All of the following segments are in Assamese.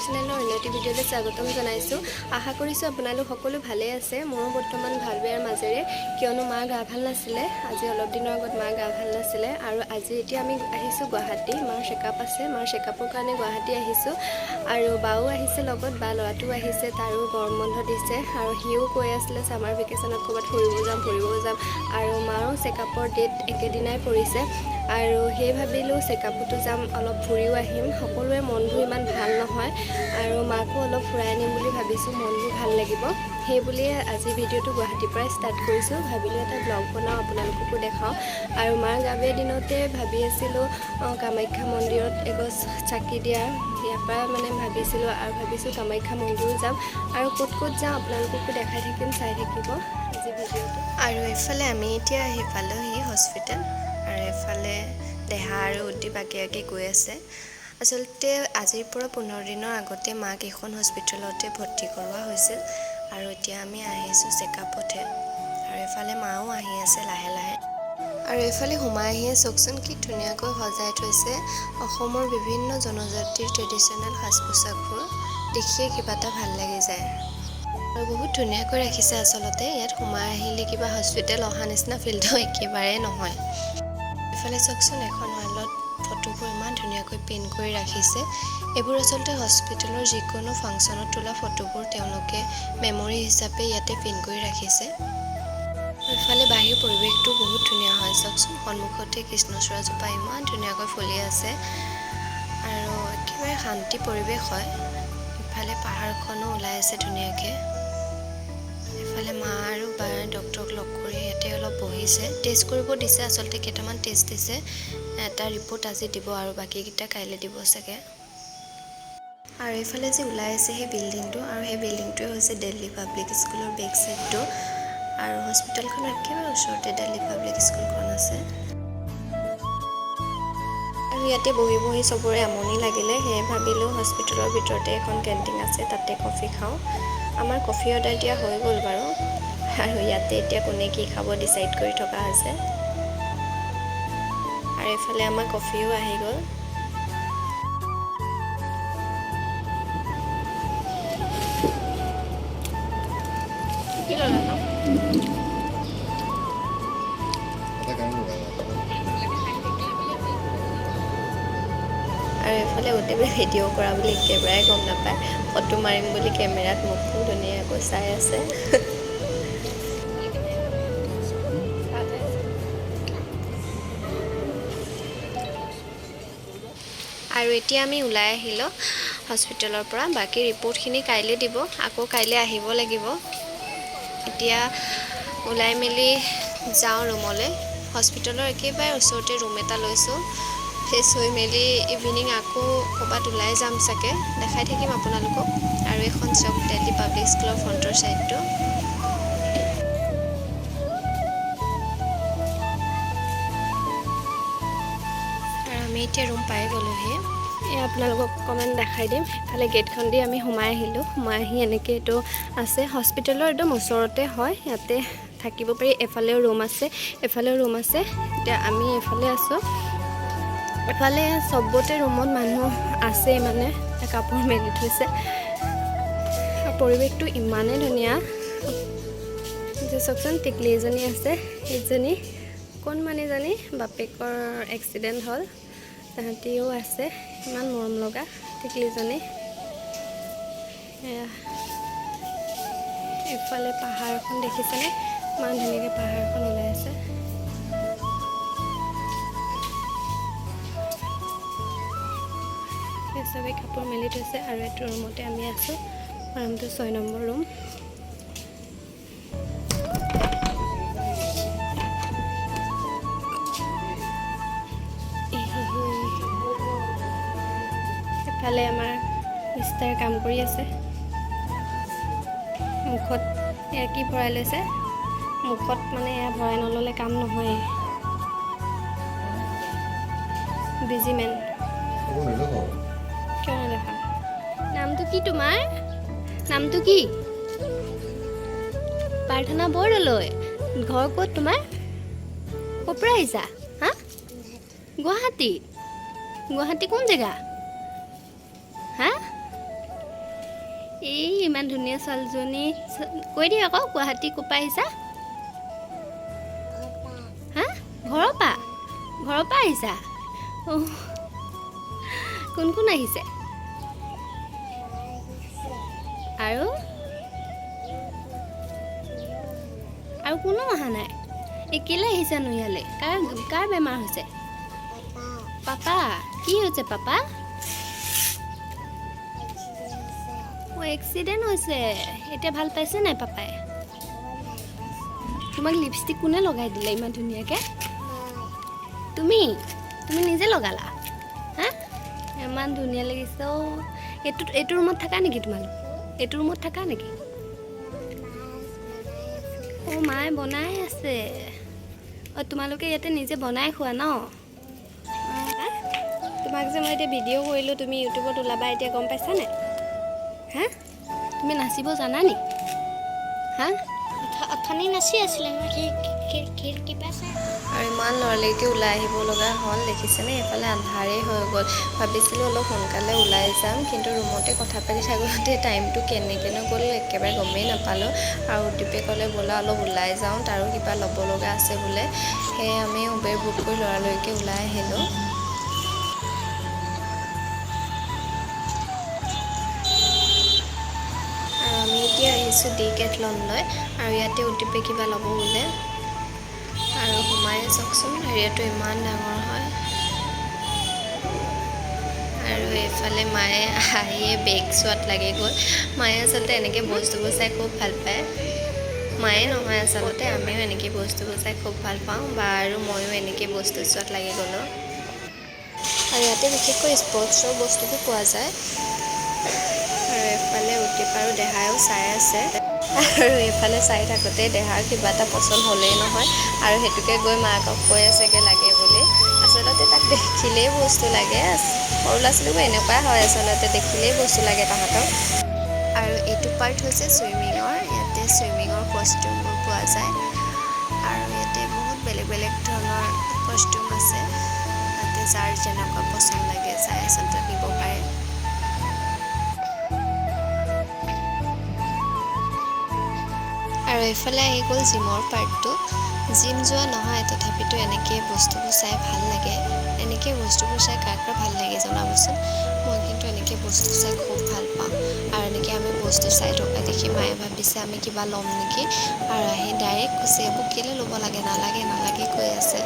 চেনেলৰ অন্য এটি ভিডিঅ'লৈ স্বাগতম জনাইছোঁ। আশা কৰিছোঁ আপোনালোক সকলো ভালে আছে। মোৰো বৰ্তমান ভাল বেয়াৰ মাজেৰে, কিয়নো মা গা ভাল নাছিলে। আজি অলপ দিনৰ আগত মা গা ভাল নাছিলে আৰু আজি এতিয়া আমি আহিছোঁ গুৱাহাটী। মাৰ চেকআপ আছে, মাৰ চেকআপৰ কাৰণে গুৱাহাটী আহিছোঁ আৰু বাও আহিছে লগত, বা ল'ৰাটোও আহিছে, তাৰো গৰম বন্ধ দিছে আৰু সিও কৈ আছিলে ছামাৰ ভেকেশ্যনত ক'ৰবাত ফুৰিব যাম আৰু মাৰো চেকআপৰ ডেট একেদিনাই পৰিছে আৰু সেই ভাবিলোঁ চেকআপতো যাম, অলপ ফুৰিও আহিম। সকলোৰে মনবোৰ ইমান ভাল নহয় আৰু মাকো অলপ ফুৰাই আনিম বুলি ভাবিছোঁ, মনবোৰ ভাল লাগিব। সেই বুলিয়ে আজি ভিডিঅ'টো গুৱাহাটীৰ পৰাই ষ্টাৰ্ট কৰিছোঁ। ভাবিলোঁ এটা ব্লগ বনাওঁ, আপোনালোককো দেখাওঁ। আৰু মাৰ গা বেয়া দিনতে ভাবি আছিলোঁ কামাখ্যা মন্দিৰত এগছ চাকি দিয়া, ইয়াৰ পৰা মানে ভাবিছিলোঁ আৰু ভাবিছোঁ কামাখ্যা মন্দিৰো যাম আৰু ক'ত ক'ত যাওঁ আপোনালোককো দেখাই থাকিম, চাই থাকিব আজি ভিডিঅ'টো। আৰু এইফালে আমি এতিয়া আহি পালোঁহি হস্পিটেল আৰু এইফালে দেহা আৰু উদ্দীপ আগে আগে গৈ আছে। আচলতে আজিৰ পৰা 15 দিনৰ আগতে মাক এখন হস্পিটেলতে ভৰ্তি কৰোৱা হৈছিল আৰু এতিয়া আমি আহিছোঁ চেকআপতহে। আৰু এইফালে মাও আহি আছে লাহে লাহে। আৰু এইফালে সোমাই আহিয়ে চাওকচোন কি ধুনীয়াকৈ সজাই থৈছে অসমৰ বিভিন্ন জনজাতিৰ ট্ৰেডিশ্যনেল সাজ পোছাকবোৰ। দেখিয়ে কিবা এটা ভাল লাগি যায় আৰু বহুত ধুনীয়াকৈ ৰাখিছে। আচলতে ইয়াত সোমাই আহিলে কিবা হস্পিটেল অহা নিচিনা ফিল্ডটো একেবাৰে নহয়। ইফালে চাওকচোন এখন ৱালত ফটোবোৰ ইমান ধুনীয়াকৈ প্ৰিণ্ট কৰি ৰাখিছে। এইবোৰ আচলতে হস্পিটেলৰ যিকোনো ফাংচনত তোলা ফটোবোৰ তেওঁলোকে মেমৰি হিচাপে ইয়াতে প্ৰিণ্ট কৰি ৰাখিছে। ইফালে বাহিৰ পৰিৱেশটো বহুত ধুনীয়া হয় চাওকচোন, সন্মুখতে কৃষ্ণচূড়াজোপা ইমান ধুনীয়াকৈ ফুলি আছে আৰু একেবাৰে শান্তি পৰিৱেশ হয়। ইফালে পাহাৰখনো ওলাই আছে ধুনীয়াকৈ। ইফালে মা আৰু বাৰ ডক্টৰক লগ কৰি ইয়াতে অলপ বহিছে, টেষ্ট কৰিব দিছে। আচলতে কেইটামান টেষ্ট দিছে, এটা ৰিপৰ্ট আজি দিব আৰু বাকীকেইটা কাইলৈ দিব চাগে। আৰু এইফালে যে ওলাই আছে সেই বিল্ডিংটো, আৰু সেই বিল্ডিংটোৱে হৈছে দিল্লী পাব্লিক স্কুলৰ বেক চাইডটো আৰু হস্পিটেলখনৰ একেবাৰে ওচৰতে দিল্লী পাব্লিক স্কুলখন আছে। আৰু ইয়াতে বহি বহি চবৰে আমনি লাগিলে, সেয়ে ভাবিলোঁ হস্পিটেলৰ ভিতৰতে এখন কেণ্টিন আছে, তাতে কফি খাওঁ। আমাৰ কফি অৰ্ডাৰ দিয়া হৈ গ'ল বাৰু আৰু ইয়াতে এতিয়া কোনে কি খাব ডিচাইড কৰি থকা হৈছে। আৰু এইফালে আমাৰ কফিও আহি গ'ল। আৰু এইফালে উদ্দেৱে ভিডিঅ' কৰা বুলি একেবাৰে গম নাপায়, ফটো মাৰিম বুলি কেমেৰাত মুখখন ধুনীয়াকৈ চাই আছে। আৰু এতিয়া আমি ওলাই আহিলোঁ হস্পিটেলৰ পৰা। বাকী ৰিপৰ্টখিনি কাইলৈ দিব, আকৌ কাইলৈ আহিব লাগিব। এতিয়া ওলাই মেলি যাওঁ ৰুমলৈ। হস্পিটেলৰ একেবাৰে ওচৰতে ৰুম এটা লৈছোঁ। ফ্ৰেছ হৈ মেলি ইভিনিং আকৌ ক'ৰবাত ওলাই যাম চাগে, দেখাই থাকিম আপোনালোকক। আৰু এখন চাওক দিল্লী পাব্লিক স্কুলৰ ফ্ৰণ্টৰ ছাইডটো। আৰু আমি এতিয়া ৰুম পাই গ'লোহি। এই আপোনালোকক অকণমান দেখাই দিম। ইফালে গেটখন দি আমি সোমাই আহিলোঁ। সোমাই আহি এনেকৈ এইটো আছে, হস্পিটেলৰ একদম ওচৰতে হয়, ইয়াতে থাকিব পাৰি। এফালেও ৰুম আছে, এফালেও ৰুম আছে। এতিয়া আমি এফালে আছোঁ। এফালে চবতে ৰুমত মানুহ আছে, মানে কাপোৰ মেলি থৈছে। পৰিৱেশটো ইমানেই ধুনীয়া যে চাওকচোন, টিকলি এজনী আছে, সেইজনী অকণমানিজনী বাপেকৰ এক্সিডেণ্ট হ'ল, তাহাঁতিও আছে। ইমান মৰম লগা টিকলিজনী। এইফালে পাহাৰখন দেখিছেনে, ইমান ধুনীয়াকৈ পাহাৰখন ওলাই আছে। চবেই কাপোৰ মেলি থৈছে আৰু এইটো ৰুমতে আমি আছোঁ। ৰুমটো 6 নম্বৰ ৰুম। এফালে আমাৰ মিষ্টাৰ কাম কৰি আছে, মুখত এয়া কি ভৰাই লৈছে, মুখত মানে এয়া ভৰাই নল'লে কাম নহয়। Busy men. কিয় নেদেখাম? নামটো কি তোমাৰ? নামটো কি? প্ৰাৰ্থনা বৰদলৈ। ঘৰ ক'ত তোমাৰ? ক'ৰ পৰা আহিছা? হা? গুৱাহাটী। গুৱাহাটী কোন জেগা? হা? এই ইমান ধুনীয়া ছোৱালীজনী কৈ দিয়া আকৌ গুৱাহাটী ক'ৰ পৰা আহিছা হা ঘৰৰ পৰা আহিছা কোন কোন আহিছে আৰু কোনো অহা নাই এই কেলৈ আহিছানো ইয়ালৈ কাৰ বেমাৰ হৈছে পাপা কি হৈছে পাপা এক্সিডেণ্ট হৈছে এতিয়া ভাল পাইছে নাই পাপাই তোমাক লিপষ্টিক কোনে লগাই দিলে ইমান ধুনীয়াকৈ তুমি নিজে লগালা হা ইমান ধুনীয়া লাগিছে এইটো ৰুমত থাকা নেকি তোমালোক এইটো ৰুমত থাকা নেকি মায়ে বনাই আছে তোমালোকে ইয়াতে নিজে বনাই খোৱা ন তোমাক যে মই এতিয়া ভিডিঅ' কৰিলোঁ তুমি ইউটিউবত ওলাবা এতিয়া গম পাইছা নাই হা তুমি নাচিব জানা নি হা অথনি নাচি আছিলে আৰু ইমান লৰালৰিকৈ ওলাই আহিব লগা হ'ল দেখিছেনে এইফালে আন্ধাৰেই হৈ গ'ল ভাবিছিলোঁ অলপ সোনকালে ওলাই যাম কিন্তু ৰুমতে কথা পাতি থাকোঁতে টাইমটো কেনেকৈনো গ'ল একেবাৰে গমেই নাপালোঁ আৰু উদ্দীপে ক'লে বোলা অলপ ওলাই যাওঁ তাৰো কিবা ল'ব লগা আছে বোলে সেয়ে আমি উবেৰ বুক কৰি লৰালৰিকৈ ওলাই আহিলোঁ আমি এতিয়া আহিছোঁ ডিকেথলনলৈ আৰু ইয়াতে উদ্দীপে কিবা ল'ব বোলে আৰু সোমাই চাওকচোন হেৰিয়াটো ইমান ডাঙৰ হয় আৰু এইফালে মায়ে আহিয়ে বেগ চোৱাত লাগি গ'ল মায়ে আচলতে এনেকৈ বস্তুবোৰ চাই খুব ভাল পায় মায়ে নহয় আচলতে আমিও এনেকৈ বস্তুবোৰ চাই খুব ভাল পাওঁ বা আৰু ময়ো এনেকৈ বস্তু চোৱাত লাগি গ'লোঁ আৰু ইয়াতে বিশেষকৈ স্পৰ্টছৰ বস্তুবোৰ পোৱা যায় আৰু এইফালে উদ্দীপ আৰু দেহায়ো চাই আছে আৰু এইফালে চাই থাকোঁতে দেহাৰ কিবা এটা পচন্দ হ'লেই নহয় আৰু সেইটোকে গৈ মাকক কৈ আছেগৈ লাগে বুলি আচলতে তাক দেখিলেই বস্তু লাগে সৰু ল'ৰা ছোৱালীবোৰ এনেকুৱাই হয় আচলতে দেখিলেই বস্তু লাগে তাহাঁতক আৰু এইটো পাৰ্ট হৈছে চুইমিঙৰ ইয়াতে চুইমিঙৰ কষ্টিউমবোৰ পোৱা যায় আৰু ইয়াতে বহুত বেলেগ বেলেগ ধৰণৰ কষ্টিউম আছে তাতে যাৰ যেনেকুৱা পচন্দ লাগে চাই আচলতে নিব পাৰে আৰু এইফালে আহি গ'ল জিমৰ পাৰ্টটো জিম যোৱা নহয় তথাপিতো এনেকৈ বস্তুবোৰ চাই ভাল লাগে এনেকৈ বস্তুবোৰ চাই কাৰ ভাল লাগে জনাবচোন মই কিন্তু এনেকৈ বস্তু চাই খুব ভাল পাওঁ আৰু এনেকৈ আমি বস্তু চাই থকা দেখি মায়ে ভাবিছে আমি কিবা ল'ম নেকি আৰু আহি ডাইৰেক্ট কৈছে এইবোৰ কেলৈ ল'ব লাগে নালাগে কৈ আছে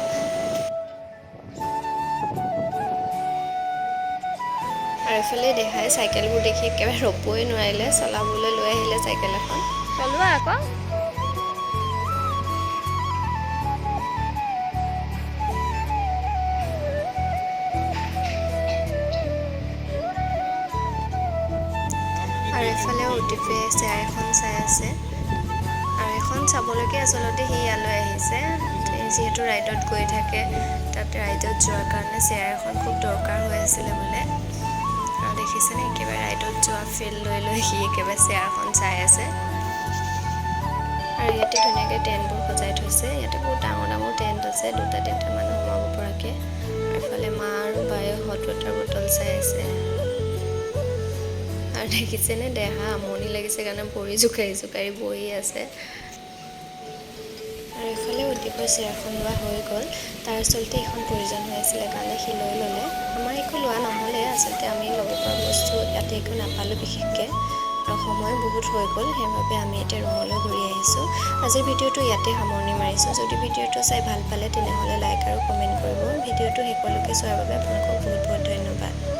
আৰু এইফালে দেহাই চাইকেলবোৰ দেখি একেবাৰে ৰ'বই নোৱাৰিলে চলাবলৈ লৈ আহিলে চাইকেল এখন চলোৱা আকৌ আৰু এইফালে উদ্দীপে চেয়াৰ এখন চাই আছে আৰু এখন চাবলৈকে আচলতে সি ইয়ালৈ আহিছে যিহেতু ৰাইডত গৈ থাকে তাতে ৰাইডত যোৱাৰ কাৰণে চেয়াৰ এখন খুব দৰকাৰ হৈ আছিলে বোলে আৰু দেখিছেনে একেবাৰে ৰাইডত যোৱা ফিল লৈ সি একেবাৰে চেয়াৰখন চাই আছে আৰু ইয়াতে ধুনীয়াকৈ টেণ্টবোৰ সজাই থৈছে ইয়াতে বহুত ডাঙৰ টেণ্ট আছে 2টা 3টা মানুহ সোমাব পৰাকৈ আৰু এইফালে মা আৰু বায়ে হট ৱাটাৰ বটল চাই আছে আৰু দেখিছেনে দেহা আমনি লাগিছে কাৰণে ভৰি জোকাৰি বহি আছে আৰু এইফালে উদ্দীপৰ চেয়াৰখন লোৱা হৈ গ'ল তাৰ আচলতে এখন প্ৰয়োজন হৈ আছিলে কাৰণে সি লৈ ল'লে আমাৰ একো লোৱা নহ'লে আচলতে আমি ল'ব পৰা বস্তু ইয়াতে একো নাপালোঁ বিশেষকৈ আৰু সময় বহুত হৈ গ'ল সেইবাবে আমি এতিয়া ৰুমলৈ ঘূৰি আহিছোঁ আজিৰ ভিডিঅ'টো ইয়াতে সামৰণি মাৰিছোঁ যদি ভিডিঅ'টো চাই ভাল পালে তেনেহ'লে লাইক আৰু কমেণ্ট কৰিব ভিডিঅ'টো শেষলৈকে চোৱাৰ বাবে আপোনালোকক বহুত বহুত ধন্যবাদ